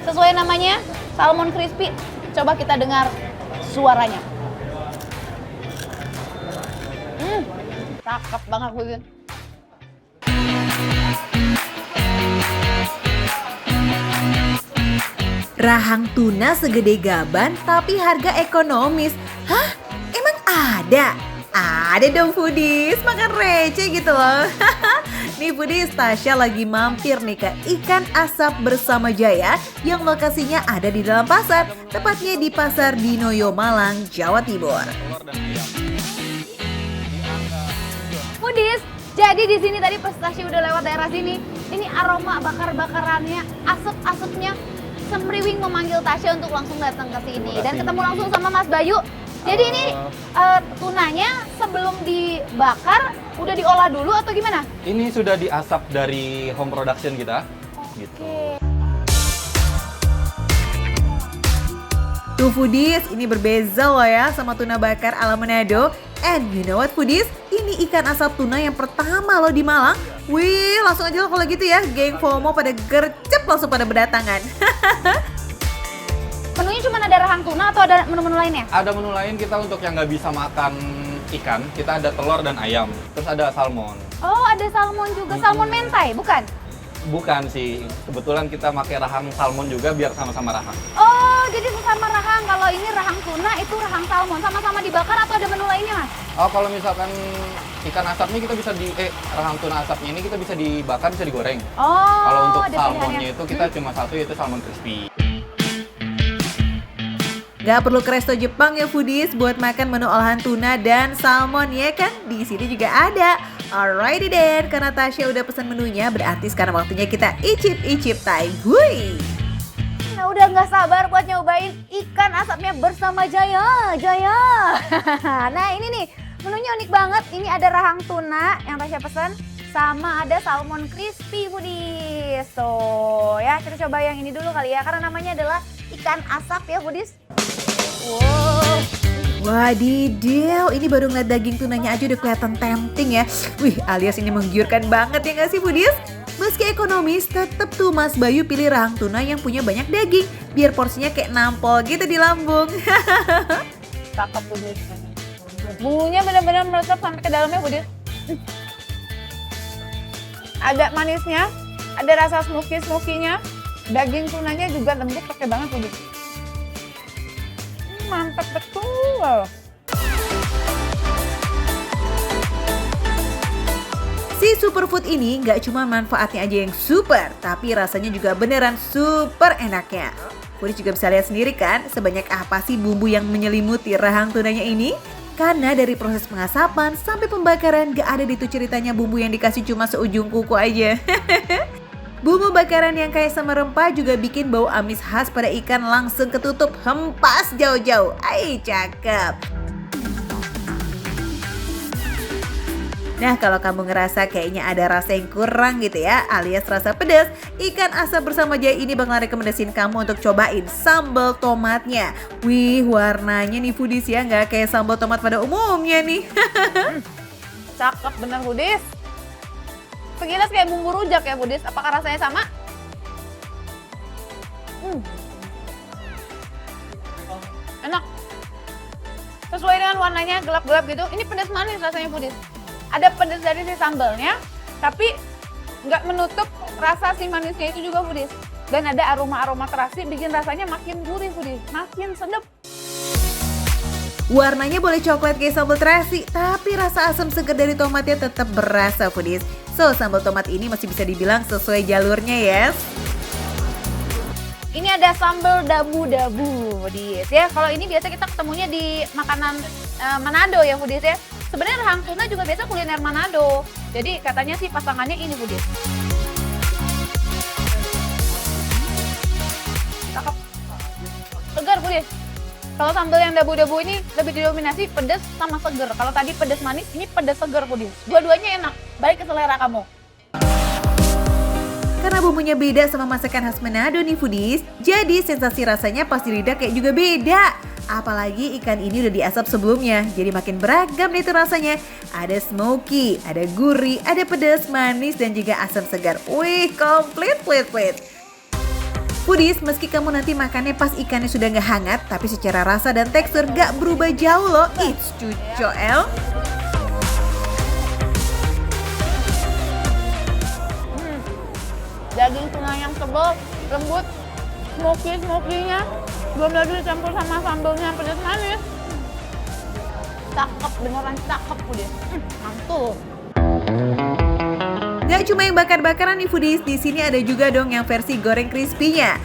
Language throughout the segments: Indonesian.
Sesuai namanya, salmon crispy. Coba kita dengar suaranya. Cakep banget Bun. Rahang tuna segede gaban tapi harga ekonomis. Hah? Emang ada? Ada dong foodies, makan receh gitu loh. Nih foodies, Tasya lagi mampir nih ke Ikan Asap Bersama Jaya yang lokasinya ada di dalam pasar, tepatnya di Pasar Dinoyo Malang, Jawa Timur. Foodies, jadi di sini tadi pas Tasya udah lewat daerah sini, ini aroma bakar-bakarannya, asap-asapnya semriwing memanggil Tasya untuk langsung datang ke sini dan ketemu langsung sama Mas Bayu. Jadi ini tunanya sebelum dibakar udah diolah dulu atau gimana? Ini sudah diasap dari home production kita. Gitu. Tuh foodies, ini berbeza loh ya sama tuna bakar ala Manado. And you know what foodies? Ini ikan asap tuna yang pertama loh di Malang. Wih, langsung aja loh kalau gitu ya. Geng FOMO pada gercep langsung pada berdatangan. Menunya cuma ada rahang tuna atau ada menu-menu lainnya? Ada menu lain kita untuk yang nggak bisa makan ikan, kita ada telur dan ayam. Terus ada salmon. Oh, ada salmon juga. Salmon mentai, bukan? Bukan sih, kebetulan kita pakai rahang salmon juga biar sama-sama rahang. Oh, jadi sesama rahang. Kalau ini rahang tuna, itu rahang salmon. Sama-sama dibakar atau ada menu lainnya, Mas? Oh, kalau misalkan ikan asapnya kita bisa rahang tuna asapnya ini kita bisa dibakar, bisa digoreng. Oh, Kalau untuk ada salmonnya pilihannya. itu kita cuma satu, yaitu salmon crispy. Gak perlu ke resto Jepang ya foodies buat makan menu olahan tuna dan salmon ya kan? Di sini juga ada. Alrighty then, karena Tasya udah pesan menunya, berarti sekarang waktunya kita icip-icip time. Hui! Nah, udah nggak sabar buat nyobain ikan asapnya bersama Jaya. Nah, ini nih, menunya unik banget. Ini ada rahang tuna yang Tasya pesan, sama ada salmon crispy foodies. So, ya kita coba yang ini dulu kali ya, karena namanya adalah ikan asap ya foodies. Wow. Wadidaw, ini baru ngeliat daging tunanya aja udah kelihatan tempting ya. Wih, alias ini menggiurkan banget ya nggak sih foodies? Meski ekonomis, tetep tuh Mas Bayu pilih rahang tuna yang punya banyak daging, biar porsinya kayak nampol gitu di lambung. Cakep foodies. Bumbunya benar-benar meresap sampai ke dalamnya foodies. Ada manisnya, ada rasa smoky-smokinya. Daging tunanya juga lembut, pakai banget foodies. Mantap betul. Si superfood ini nggak cuma manfaatnya aja yang super, tapi rasanya juga beneran super enaknya. Foodies juga bisa lihat sendiri kan, sebanyak apa sih bumbu yang menyelimuti rahang tunanya ini? Karena dari proses pengasapan sampai pembakaran gak ada itu ceritanya bumbu yang dikasih cuma seujung kuku aja. Bumbu bakaran yang kaya sama rempah juga bikin bau amis khas pada ikan langsung ketutup hempas jauh-jauh. Ay, cakep. Nah, kalau kamu ngerasa kayaknya ada rasa yang kurang gitu ya, alias rasa pedas, Ikan Asap Bersama Jaya ini bakal rekomendasiin kamu untuk cobain sambal tomatnya. Wih, warnanya nih foodies ya, nggak kayak sambal tomat pada umumnya nih. Cakep bener foodies. Sekilas kayak bumbu rujak ya foodies. Apakah rasanya sama? Enak. Sesuai dengan warnanya gelap-gelap gitu. Ini pedas manis rasanya foodies. Ada pedas dari si sambalnya, tapi nggak menutup rasa si manisnya itu juga foodies. Dan ada aroma-aroma terasi bikin rasanya makin gurih foodies, makin sedap. Warnanya boleh coklat kayak sambal terasi, tapi rasa asam segar dari tomatnya tetap berasa foodies. So, sambal tomat ini masih bisa dibilang sesuai jalurnya yes. Ini ada sambal dabu-dabu foodies ya. Kalau ini biasa kita ketemunya di makanan Manado ya foodies ya. Sebenarnya rahang tuna juga biasa kuliner Manado. Jadi katanya sih pasangannya ini foodies. Cakep. Segar foodies. Kalau sambal yang dabu-dabu ini lebih didominasi pedas sama seger. Kalau tadi pedas manis, ini pedas seger foodies. Dua-duanya enak, baik ke selera kamu. Karena bumbunya beda sama masakan khas Manado nih foodies, jadi sensasi rasanya pas di lidah kayak juga beda. Apalagi ikan ini udah diasap sebelumnya, jadi makin beragam deh tuh rasanya. Ada smoky, ada gurih, ada pedas, manis, dan juga asam segar. Wih, komplit. Foodies, meski kamu nanti makannya pas ikannya sudah nggak hangat, tapi secara rasa dan tekstur nggak berubah jauh loh. It's cucok. Daging tuna yang tebal, lembut, smoky-nya. Belum lagi dicampur sama sambelnya pedas manis. Cakep, beneran cakep Foodies. Mantul. Nggak cuma yang bakar-bakaran nih Foodies, di sini ada juga dong yang versi goreng crispy-nya.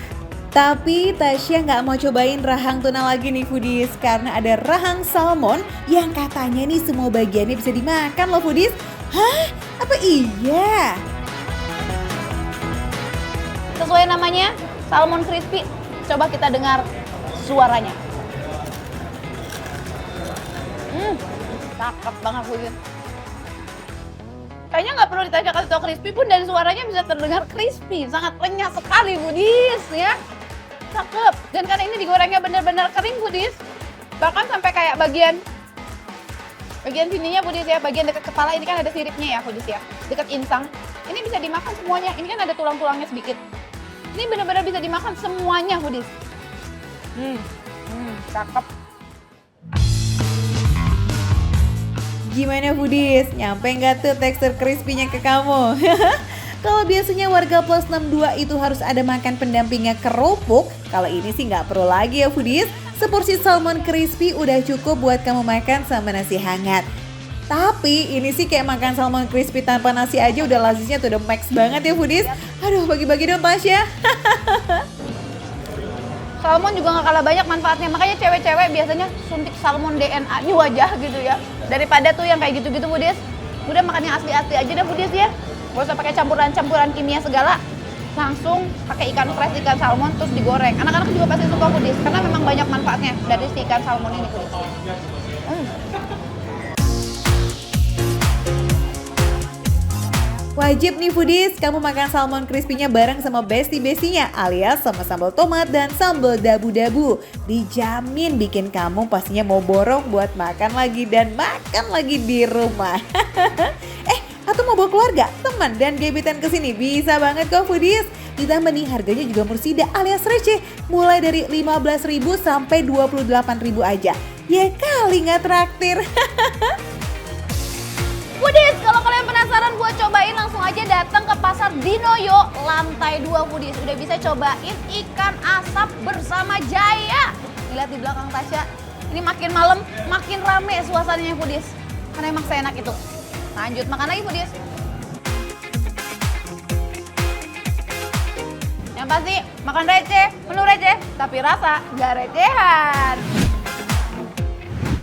Tapi Tasya nggak mau cobain rahang tuna lagi nih Foodies, karena ada rahang salmon yang katanya nih semua bagiannya bisa dimakan loh Foodies. Hah? Apa iya? Sesuai namanya, salmon crispy. Coba kita dengar suaranya. Cakep banget Foodies. Kayaknya nggak perlu ditanya kasih tau crispy pun dari suaranya bisa terdengar crispy. Sangat renyah sekali Foodies ya. Cakep. Dan karena ini digorengnya benar-benar kering Foodies. Bahkan sampai kayak bagian sininya Foodies ya, bagian dekat kepala ini kan ada siripnya ya Foodies ya. Dekat insang. Ini bisa dimakan semuanya. Ini kan ada tulang-tulangnya sedikit. Ini benar-benar bisa dimakan semuanya Foodies. Cakep. Gimana Foodies? Nyampe nggak tuh tekstur crispy-nya ke kamu? Kalau biasanya warga plus 62 itu harus ada makan pendampingnya kerupuk, kalau ini sih nggak perlu lagi ya Foodies. Seporsi salmon crispy udah cukup buat kamu makan sama nasi hangat. Tapi ini sih kayak makan salmon crispy tanpa nasi aja udah lazisnya tuh udah max banget ya Foodies. Aduh, bagi-bagi dong Tasya. Salmon juga nggak kalah banyak manfaatnya, makanya cewek-cewek biasanya suntik salmon DNA di wajah gitu ya. Daripada tuh yang kayak gitu-gitu Foodies, udah makan yang asli-asli aja deh Foodies ya. Gak usah pakai campuran-campuran kimia segala, langsung pakai ikan fresh, ikan salmon terus digoreng. Anak-anak juga pasti suka Foodies, karena memang banyak manfaatnya dari si ikan salmon ini Foodies. Wajib nih Foodies, kamu makan salmon crispy-nya bareng sama bestie-bestinya alias sama sambal tomat dan sambal dabu-dabu. Dijamin bikin kamu pastinya mau borong buat makan lagi dan makan lagi di rumah. Atau mau bawa keluarga, teman dan gebetan ke sini bisa banget kok Foodies. Ditambah nih harganya juga mursida alias receh, mulai dari 15.000 sampai 28.000 aja. Ya kali nggak traktir. Foodies, kalau kalian penasaran buat cobain langsung aja datang ke Pasar Dinoyo lantai 2 Foodies. Udah bisa cobain ikan asap bersama Jaya. Lihat di belakang Tasya. Ini makin malam makin rame suasananya Foodies. Karena emang seenak itu. Lanjut makan lagi Foodies. Yang pasti makan receh, menu receh, tapi rasa gak recehan.